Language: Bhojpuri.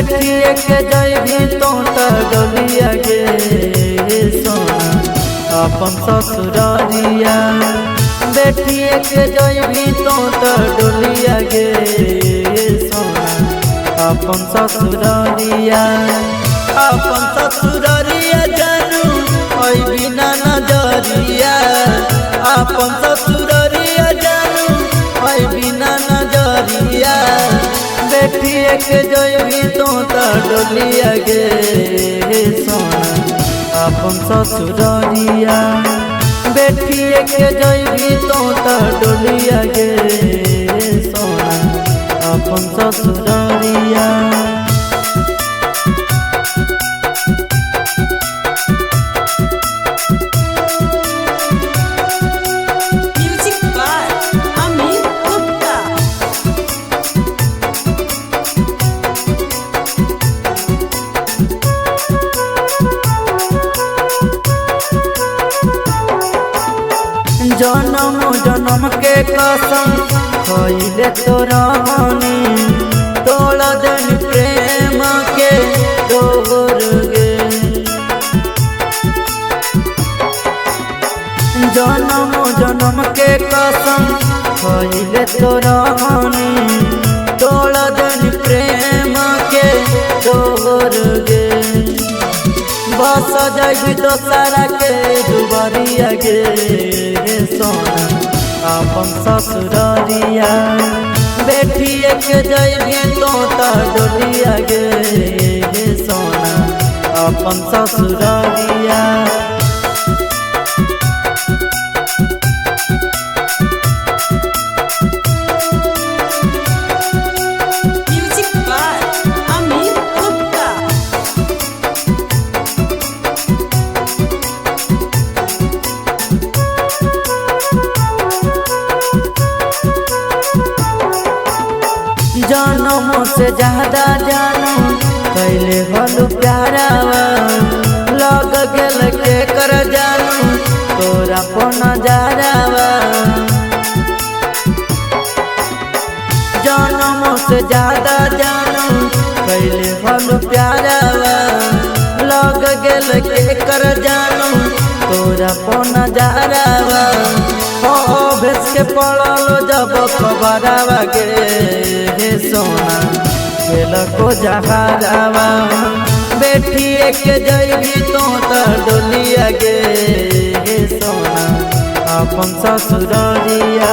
बेटिए के जैबी तो डोलिया गे सोना अपन ससुरारिया। बेटिए के जैबी तो डोलिया गे सोना अपन ससुरारिया। अपन ससुरारिया जानू ओई बिना नजरिया। अपन ससुरारिया जानू ओई बिना नजरिया। बेटिए के जैबी तो डोलिया गे सोना अपन ससुरारिया। बेटिए के जैबी तो डोलिया गे सोना अपन ससुरारिया। जन्म जन्म के कसम खइले तो रहनी। तोड़ दिन प्रेम के डोर गे। जन्म जन्म के कसम खइले तो रहनी। तोड़ दिन प्रेम के डोर गे। बस जाबी दोसरा के दुबरिया गे सोना अपन ससुरारिया। बेटिए के जैबी तो डोलिया गे सोना अपन ससुरारिया। जानों से ज्यादा जानू कैले भलू प्यारावा। लग गेल के कर जानू तोरा पो नजारावा। जानों से ज्यादा जानू कैले भलू प्यारावा। लग गेल के कर जानू तोरा पो नजारावा। भेस के पड़ल जब खबरावा गे सोना खेल को जहारावा। बेटिए के जैबी तो डोलिया गे सोना अपन ससुरारिया।